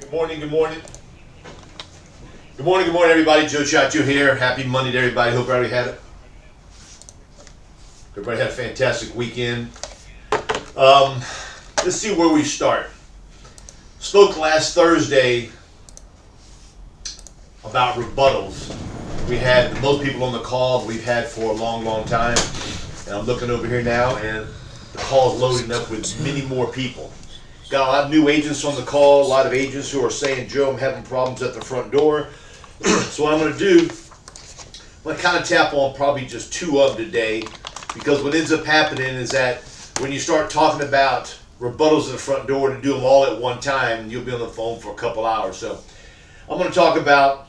Good morning, good morning. Good morning, everybody. Joe Chacho here. Happy Monday to everybody. Hope everybody had a fantastic weekend. Let's see where we start. Spoke last Thursday about rebuttals. We had the most people on the call we've had for a long, long time. And I'm looking over here now, and the call's loading up with many more people. Got a lot of new agents on the call, a lot of agents who are saying, Joe, I'm having problems at the front door. So what I'm going to do, I'm going to kind of tap on probably just two of them today, because what ends up happening is that when you start talking about rebuttals at the front door to do them all at one time, you'll be on the phone for a couple hours. So I'm going to talk about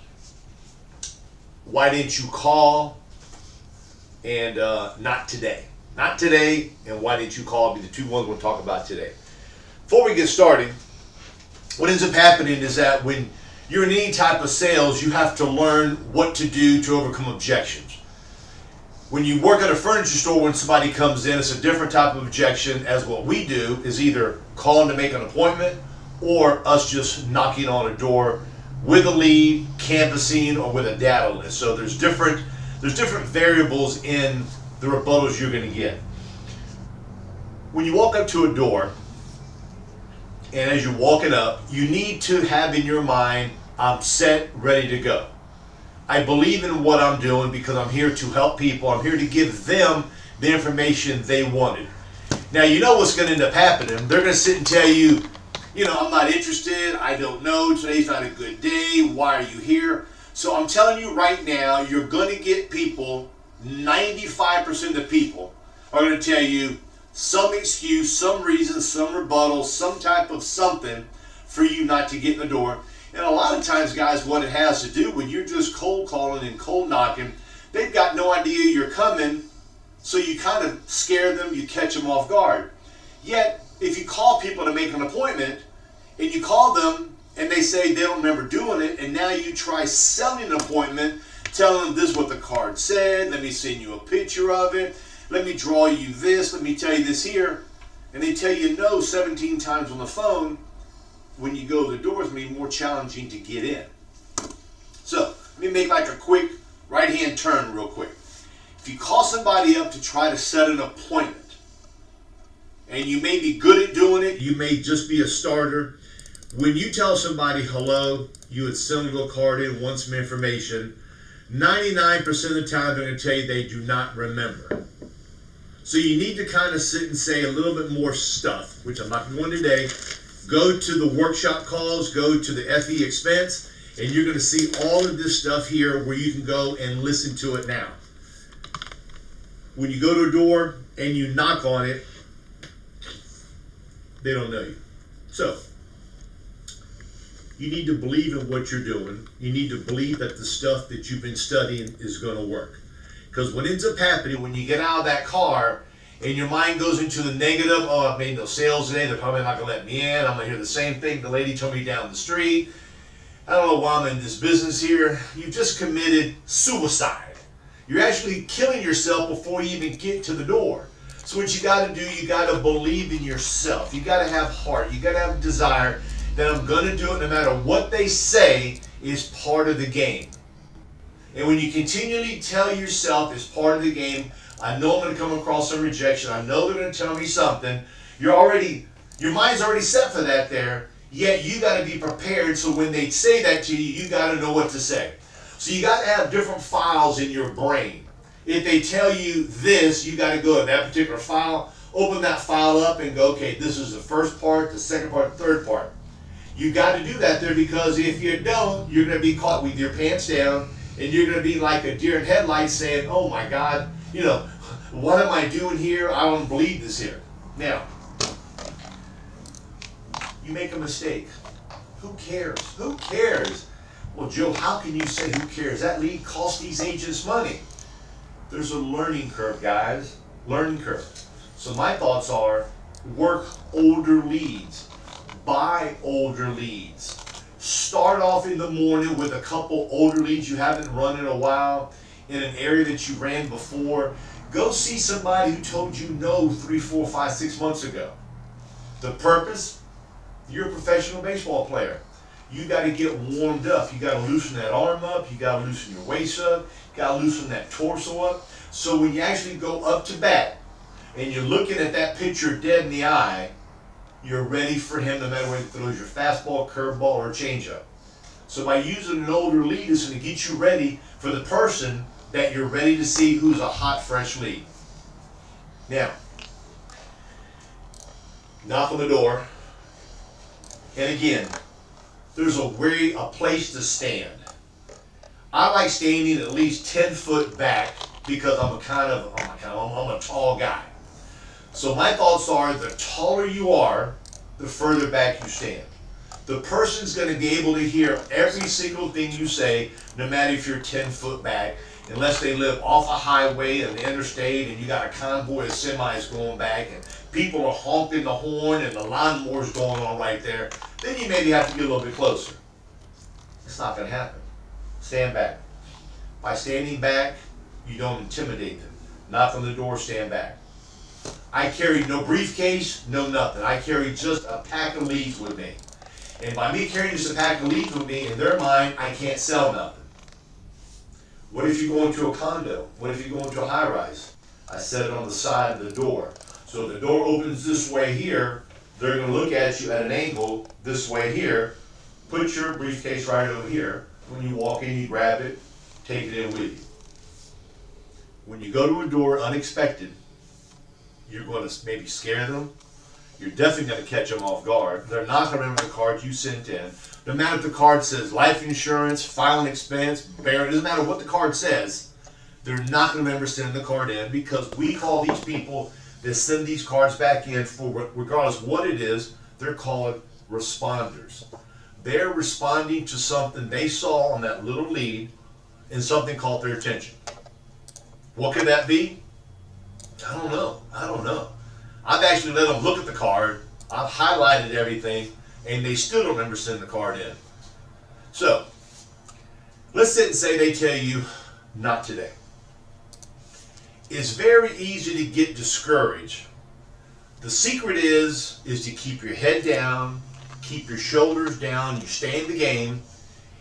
why didn't you call and not today. Not today, and why didn't you call will be the two ones we'll talk about today. Before we get started, what ends up happening is that when you're in any type of sales, you have to learn what to do to overcome objections. When you work at a furniture store, when somebody comes in, it's a different type of objection, as what we do is either calling to make an appointment or us just knocking on a door with a lead, canvassing, or with a data list. So there's different variables in the rebuttals you're going to get. When you walk up to a door, and as you're walking up, you need to have in your mind, I'm set, ready to go. I believe in what I'm doing because I'm here to help people. I'm here to give them the information they wanted. Now, you know what's going to end up happening. They're going to sit and tell you, I'm not interested. I don't know. Today's not a good day. Why are you here? So I'm telling you right now, you're going to get people, 95% of the people are going to tell you some excuse, some reason, some rebuttal, some type of something for you not to get in the door. And a lot of times, guys, what it has to do when you're just cold calling and cold knocking, they've got no idea you're coming, so you kind of scare them, you catch them off guard. Yet, if you call people to make an appointment, and you call them, and they say they don't remember doing it, and now you try selling an appointment, telling them this is what the card said, let me send you a picture of it, let me draw you this, let me tell you this here, and they tell you no 17 times on the phone. When you go to the door, it's going to be more challenging to get in. So, let me make like a quick right-hand turn real quick. If you call somebody up to try to set an appointment, and you may be good at doing it, you may just be a starter. When you tell somebody hello, you would send them a little card in, want some information, 99% of the time they're going to tell you they do not remember. So you need to kind of sit and say a little bit more stuff, which I'm not going today. Go to the workshop calls, go to the FE expense, and you're going to see all of this stuff here where you can go and listen to it now. When you go to a door and you knock on it, they don't know you. So, you need to believe in what you're doing. You need to believe that the stuff that you've been studying is going to work. Because what ends up happening when you get out of that car and your mind goes into the negative, oh, I've made no sales today, they're probably not going to let me in, I'm going to hear the same thing the lady told me down the street, I don't know why I'm in this business here. You've just committed suicide. You're actually killing yourself before you even get to the door. So what you got to do, you got to believe in yourself. You got to have heart. You got to have desire that I'm going to do it no matter what they say is part of the game. And when you continually tell yourself it's part of the game, I know I'm going to come across some rejection. I know they're going to tell me something. Your mind's already set for that there. Yet you got to be prepared so when they say that to you, you got to know what to say. So you got to have different files in your brain. If they tell you this, you got to go to that particular file, open that file up and go, okay, this is the first part, the second part, the third part. You got to do that there because if you don't, you're going to be caught with your pants down and you're going to be like a deer in headlights saying, oh my God, what am I doing here? I don't believe this here. Now, you make a mistake. Who cares? Who cares? Well, Joe, how can you say who cares? That lead cost these agents money. There's a learning curve, guys. Learning curve. So my thoughts are work older leads. Buy older leads. Start off in the morning with a couple older leads you haven't run in a while in an area that you ran before. Go see somebody who told you no 3, 4, 5, 6 months ago. The purpose? You're a professional baseball player. you got to get warmed up. You got to loosen that arm up. You got to loosen your waist up. You got to loosen that torso up. So when you actually go up to bat and you're looking at that pitcher dead in the eye, you're ready for him no matter whether he throws your fastball, curveball, or changeup. So by using an older lead, it's going to get you ready for the person that you're ready to see who's a hot, fresh lead. Now, knock on the door. And again, there's a place to stand. I like standing at least 10 foot back because I'm a tall guy. So my thoughts are, the taller you are, the further back you stand. The person's going to be able to hear every single thing you say, no matter if you're 10 foot back, unless they live off a highway and the interstate and you got a convoy of semis going back and people are honking the horn and the lawnmower's going on right there. Then you maybe have to get a little bit closer. It's not going to happen. Stand back. By standing back, you don't intimidate them. Knock on the door, stand back. I carry no briefcase, no nothing. I carry just a pack of leads with me. And by me carrying just a pack of leads with me, in their mind, I can't sell nothing. What if you go into a condo? What if you go into a high rise? I set it on the side of the door. So if the door opens this way here, they're going to look at you at an angle this way here. Put your briefcase right over here. When you walk in, you grab it, take it in with you. When you go to a door unexpected, you're going to maybe scare them. You're definitely going to catch them off guard. They're not going to remember the card you sent in. No matter if the card says life insurance, filing expense, bear, it doesn't matter what the card says, they're not going to remember sending the card in, because we call these people that send these cards back in for, regardless what it is, they're called responders. They're responding to something they saw on that little lead and something caught their attention. What could that be? I don't know. I've actually let them look at the card, I've highlighted everything, and they still don't remember sending the card in. So, let's sit and say they tell you, not today. It's very easy to get discouraged. The secret is to keep your head down, keep your shoulders down, you stay in the game,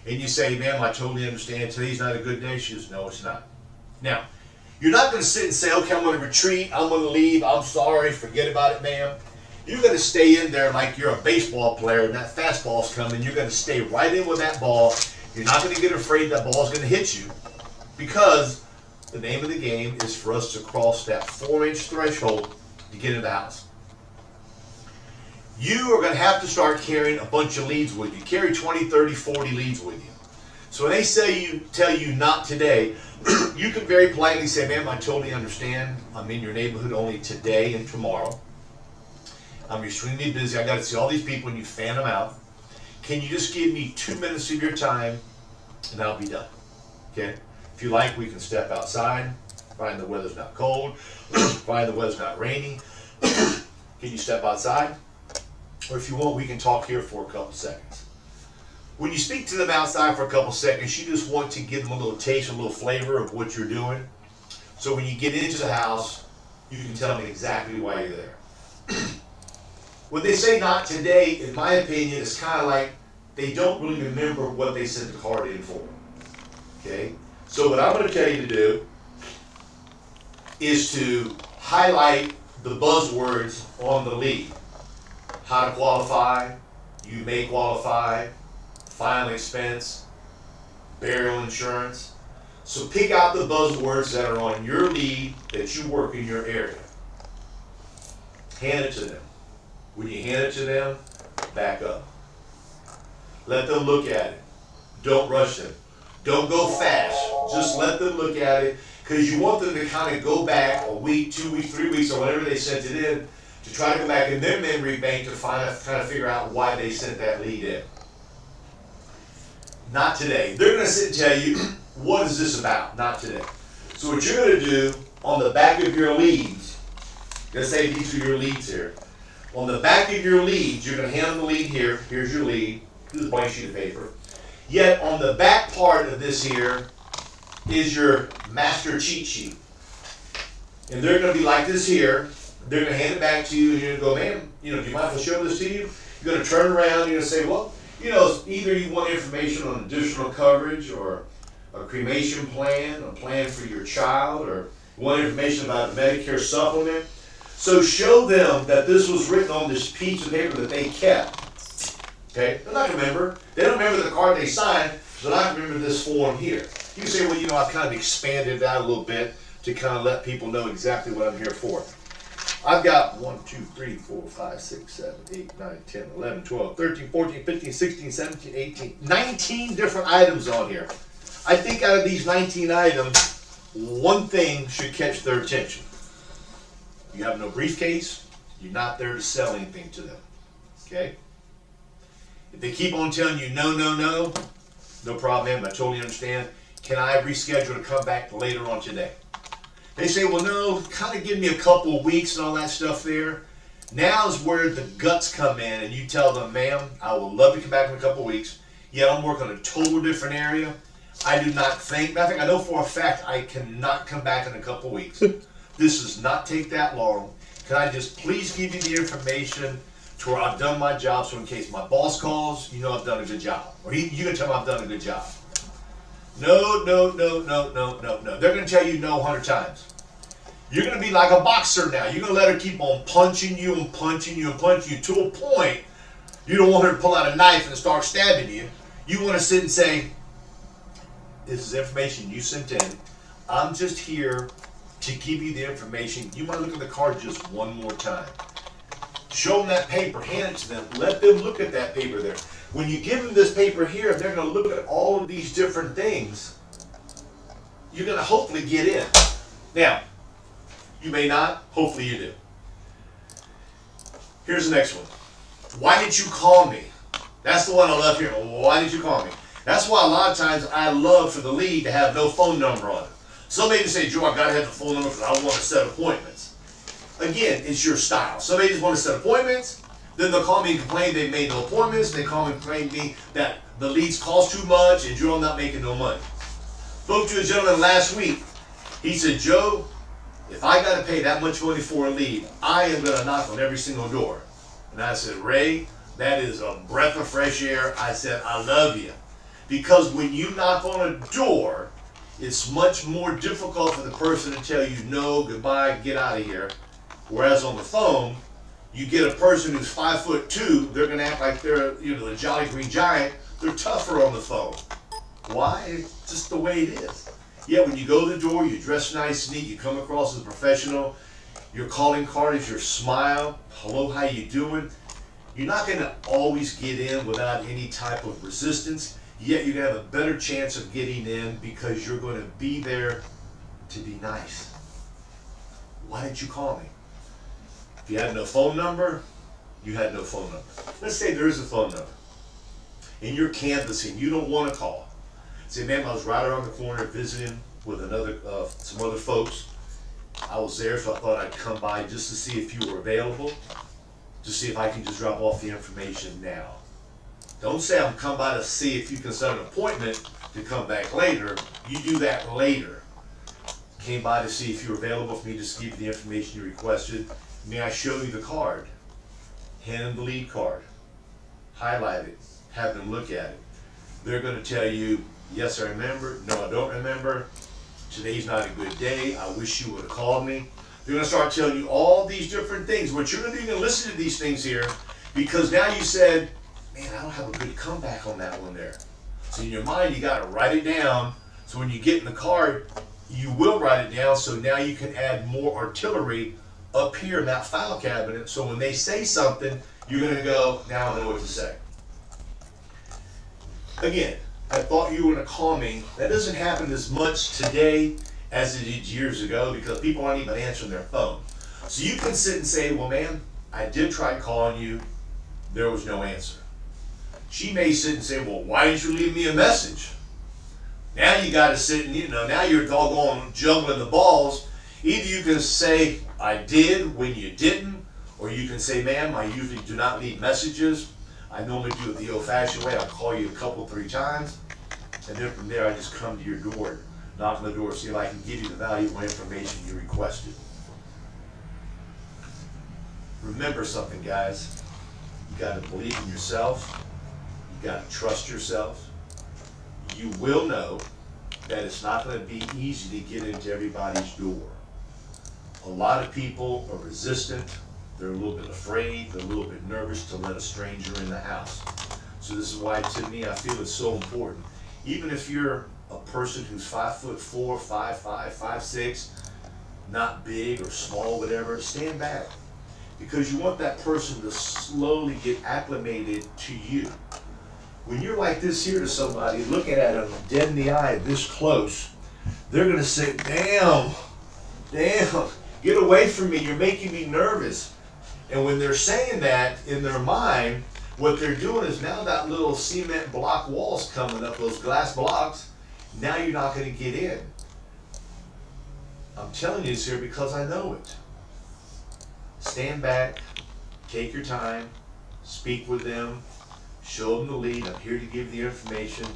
and you say, ma'am, I totally understand, today's not a good day. She says, no, it's not. Now, you're not going to sit and say, okay, I'm going to retreat, I'm going to leave, I'm sorry, forget about it, ma'am. You're going to stay in there like you're a baseball player and that fastball's coming. You're going to stay right in with that ball. You're not going to get afraid that ball's going to hit you, because the name of the game is for us to cross that 4-inch threshold to get in the house. You are going to have to start carrying a bunch of leads with you. Carry 20, 30, 40 leads with you. So when they tell you not today, you can very politely say, ma'am, I totally understand. I'm in your neighborhood only today and tomorrow. I'm extremely busy. I got to see all these people and you fan them out. Can you just give me 2 minutes of your time and I'll be done? Okay? If you like, we can step outside, find the weather's not cold, find the weather's not rainy. Can you step outside? Or if you want, we can talk here for a couple seconds. When you speak to them outside for a couple seconds, you just want to give them a little taste, a little flavor of what you're doing. So when you get into the house, you can tell them exactly why you're there. When they say not today, in my opinion, it's kind of like they don't really remember what they sent the card in for. Okay? So what I'm going to tell you to do is to highlight the buzzwords on the lead. How to qualify, you may qualify, final expense, burial insurance. So pick out the buzzwords that are on your lead that you work in your area. Hand it to them. When you hand it to them, back up. Let them look at it. Don't rush them. Don't go fast. Just let them look at it, because you want them to kind of go back a week, 2 weeks, 3 weeks, or whenever they sent it in, to try to go back in their memory bank to try to figure out why they sent that lead in. Not today. They're going to sit and tell you, what is this about? Not today. So what you're going to do on the back of your leads, let's say these are your leads here. On the back of your leads, you're going to hand them the lead here. Here's your lead. This is a blank sheet of paper. Yet on the back part of this here is your master cheat sheet. And they're going to be like this here. They're going to hand it back to you, and you're going to go, ma'am, do you mind if I show this to you? You're going to turn around, and you're going to say, well, You know, either you want information on additional coverage or a cremation plan, a plan for your child, or you want information about a Medicare supplement. So show them that this was written on this piece of paper that they kept. Okay? They're not going to remember. They don't remember the card they signed, so they're not going to remember this form here. You can say, well, you know, I've kind of expanded that a little bit to kind of let people know exactly what I'm here for. I've got 1, 2, 3, 4, 5, 6, 7, 8, 9, 10, 11, 12, 13, 14, 15, 16, 17, 18, 19 different items on here. I think out of these 19 items, one thing should catch their attention. You have no briefcase, you're not there to sell anything to them. Okay? If they keep on telling you no, no, no, no problem, I totally understand. Can I reschedule to come back later on today? They say, well, no, kind of give me a couple of weeks and all that stuff there. Now's where the guts come in, and you tell them, ma'am, I would love to come back in a couple of weeks. Yet I'm working on a total different area. I do not think, I know for a fact I cannot come back in a couple of weeks. This does not take that long. Can I just please give you the information to where I've done my job, so in case my boss calls, you know I've done a good job. Or you can tell him I've done a good job. No, no, no, no, no, no, no. They're going to tell you no 100 times. You're going to be like a boxer now. You're going to let her keep on punching you and punching you and punching you to a point you don't want her to pull out a knife and start stabbing you. You want to sit and say, this is information you sent in. I'm just here to give you the information. You might look at the card just one more time. Show them that paper, hand it to them, let them look at that paper there. When you give them this paper here, they're going to look at all of these different things. You're going to hopefully get in. Now, you may not, hopefully you do. Here's the next one. Why did you call me? That's the one I love hearing. Why did you call me? That's why a lot of times I love for the lead to have no phone number on it. Some may just say, Joe, I got to have the phone number because I want to set appointments. Again, it's your style. Some may just want to set appointments. Then they'll call me and complain they made no appointments. They call me and complain to me that the leads cost too much and Joe, I'm not making no money. Spoke to a gentleman last week. He said, Joe, if I got to pay that much money for a lead, I am going to knock on every single door. And I said, Ray, that is a breath of fresh air. I said, I love you. Because when you knock on a door, it's much more difficult for the person to tell you no, goodbye, get out of here. Whereas on the phone, you get a person who's 5'2", they're going to act like they're, the Jolly Green Giant. They're tougher on the phone. Why? It's just the way it is. Yeah, when you go to the door, you dress nice and neat, you come across as a professional. Your calling card is your smile. Hello, how you doing? You're not going to always get in without any type of resistance. Yet you're going to have a better chance of getting in because you're going to be there to be nice. Why didn't you call me? If you had no phone number, you had no phone number. Let's say there is a phone number. And you're canvassing, you don't want to call. Say, ma'am, I was right around the corner visiting with some other folks. I was there, so I thought I'd come by just to see if you were available, to see if I can just drop off the information now. Don't say I'm come by to see if you can set an appointment to come back later. You do that later. Came by to see if you were available for me to just give you the information you requested. May I show you the card? Hand them the lead card. Highlight it. Have them look at it. They're going to tell you, yes, I remember. No, I don't remember. Today's not a good day. I wish you would have called me. They're going to start telling you all these different things. What you're going to do, you're going to listen to these things here because now you said, man, I don't have a good comeback on that one there. So in your mind, you got to write it down. So when you get in the card, you will write it down. So now you can add more artillery up here in that file cabinet. So when they say something, you're going to go, now I know what to say. Again, I thought you were going to call me. That doesn't happen as much today as it did years ago because people aren't even answering their phone. So you can sit and say, well, man, I did try calling you. There was no answer. She may sit and say, well, why didn't you leave me a message? Now you got to sit and, now you're doggone juggling the balls. Either you can say, I did when you didn't, or you can say, ma'am, I usually do not leave messages. I normally do it the old-fashioned way. I'll call you a couple, 3 times, and then from there I just come to your door, knock on the door, see if I can give you the valuable information you requested. Remember something, guys. You got to believe in yourself. You got to trust yourself. You will know that it's not going to be easy to get into everybody's door. A lot of people are resistant. They're a little bit afraid. They're a little bit nervous to let a stranger in the house. So this is why, to me, I feel it's so important. Even if you're a person who's 5'4", 5'5", 5'6", not big or small, whatever, stand back. Because you want that person to slowly get acclimated to you. When you're like this here to somebody, looking at them dead in the eye, this close, they're gonna say, damn, get away from me, you're making me nervous. And when they're saying that in their mind, what they're doing is now that little cement block walls coming up, those glass blocks, now you're not gonna get in. I'm telling you this here because I know it. Stand back, take your time, speak with them, show them the lead. I'm here to give the information.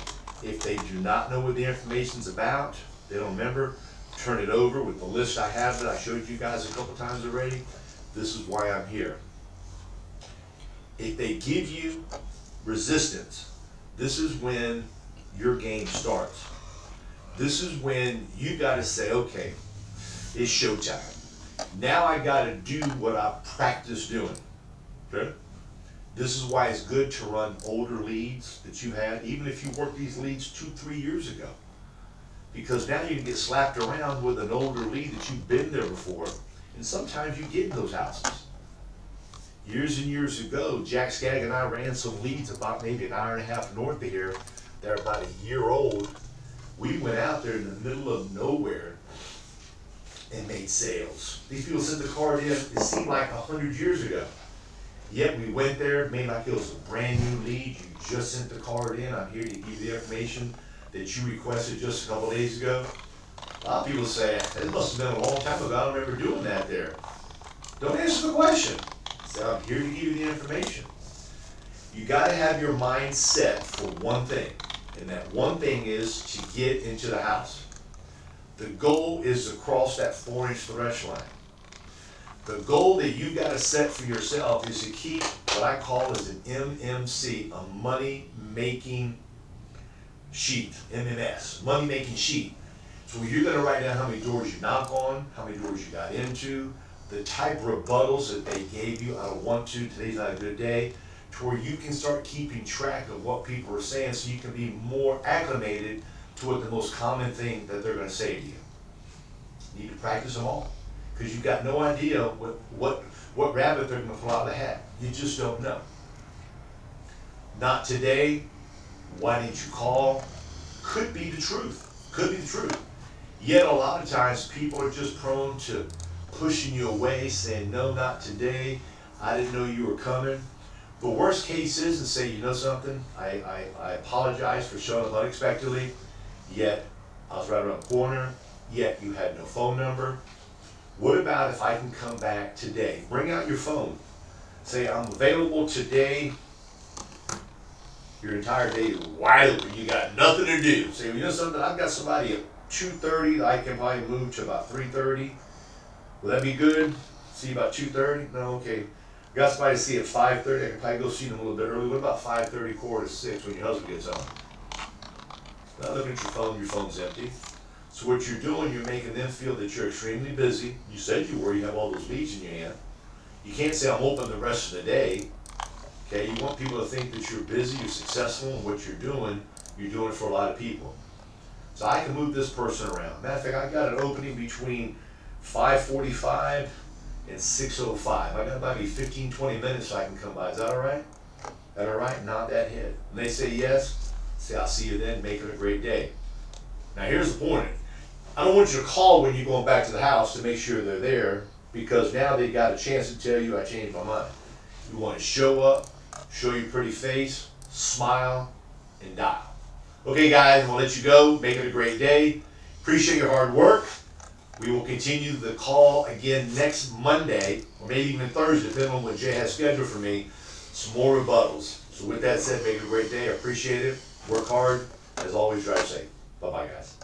If they do not know what the information's about, they don't remember, turn it over with the list I have that I showed you guys a couple times already. This is why I'm here. If they give you resistance, this is when your game starts. This is when you gotta say, okay, it's showtime. Now I gotta do what I practice doing, okay? This is why it's good to run older leads that you had, even if you worked these leads 2-3 years ago. Because now you can get slapped around with an older lead that you've been there before, and sometimes you get in those houses. Years and years ago, Jack Skagg and I ran some leads about maybe an hour and a half north of here. They're about a year old. We went out there in the middle of nowhere and made sales. These people sent the card in, it seemed like 100 years ago. Yet we went there, made like it was a brand new lead. You just sent the card in. I'm here to give you the information that you requested just a couple days ago. A lot of people say, it must have been a long time ago. I don't remember doing that there. Don't answer the question. Say, I'm here to give you the information. You got to have your mind set for one thing, and that one thing is to get into the house. The goal is to cross that 4-inch threshold line. The goal that you got to set for yourself is to keep what I call as an MMC, a money making sheet, MMS, money making sheet. So you're going to write down how many doors you knock on, how many doors you got into, the type of rebuttals that they gave you. I don't want to, today's not a good day, to where you can start keeping track of what people are saying so you can be more acclimated to what the most common thing that they're going to say to you. You need to practice them all. Because you've got no idea what rabbit they're going to pull out of the hat. You just don't know. Not today. Why didn't you call? Could be the truth. Could be the truth. Yet a lot of times people are just prone to pushing you away, saying, no, not today. I didn't know you were coming. The worst case is to say, you know something? I apologize for showing up unexpectedly. Yet I was right around the corner. Yet you had no phone number. What about if I can come back today? Bring out your phone. Say, I'm available today. Your entire day is wide open. You got nothing to do. Say, you know something? I've got somebody at 2:30 that I can probably move to about 3:30. Will that be good? See you about 2:30? No, okay. Got somebody to see at 5:30. I can probably go see them a little bit early. What about 5:30, 4 to 6 when your husband gets home? Now look at your phone's empty. So what you're doing, you're making them feel that you're extremely busy. You said you were, you have all those leads in your hand. You can't say I'm open the rest of the day. Okay, you want people to think that you're busy, you're successful, and what you're doing it for a lot of people. So I can move this person around. Matter of fact, I got an opening between 5:45 and 6:05. I got maybe 15-20 minutes so I can come by. Is that all right? That all right? Nod that head. When they say yes, say I'll see you then, make it a great day. Now here's the point. I don't want you to call when you're going back to the house to make sure they're there, because now they got a chance to tell you I changed my mind. You want to show up, show your pretty face, smile, and dial. Okay guys, I'm going to let you go. Make it a great day. Appreciate your hard work. We will continue the call again next Monday, or maybe even Thursday, depending on what Jay has scheduled for me. Some more rebuttals. So with that said, make it a great day. I appreciate it. Work hard. As always, drive safe. Bye-bye, guys.